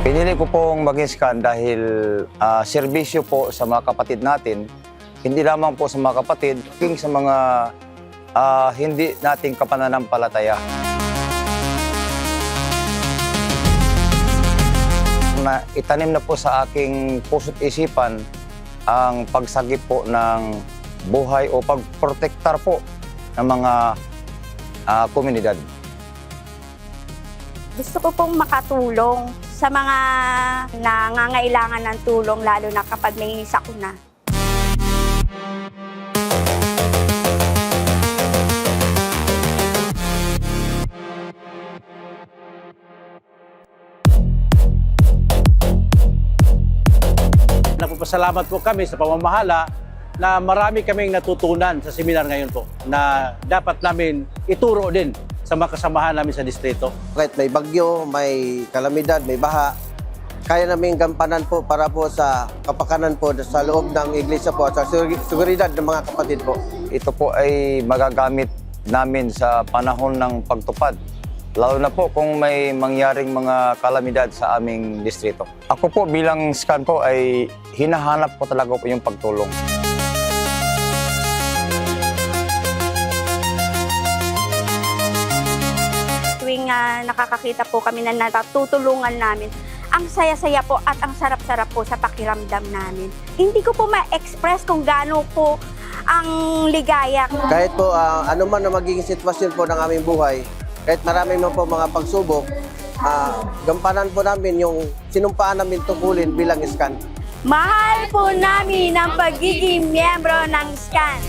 Pinili ko pong mag-scan dahil serbisyo po sa mga kapatid natin, hindi lamang po sa mga kapatid, kundi sa mga hindi nating kapananampalataya. Na itanim na po sa aking puso't isipan ang pagsagip po ng buhay o pagprotektar po ng mga komunidad. Gusto ko pong makatulong sa mga nangangailangan ng tulong, lalo na kapag may sakuna. Nagpapasalamat po kami sa pamamahala na marami kaming natutunan sa seminar ngayon po na dapat namin ituro din sa mga kasamahan namin sa distrito. Kahit may bagyo, may kalamidad, may baha, kaya namin gampanan po para po sa kapakanan po sa loob ng iglesia po at sa seguridad ng mga kapatid po. Ito po ay magagamit namin sa panahon ng pagtupad, lalo na po kung may mangyaring mga kalamidad sa aming distrito. Ako po bilang scan po ay hinahanap ko talaga po yung pagtulong. Tuwing nakakakita po kami na natutulungan namin, ang saya-saya po at ang sarap-sarap po sa pakiramdam namin. Hindi ko po ma-express kung gaano po ang ligaya. Kahit po ano man na magiging sitwasyon po ng aming buhay, kahit marami man po mga pagsubok, gampanan po namin yung sinumpaan namin tungkulin bilang scan. Mahal po namin ang pagiging miyembro ng SCAN.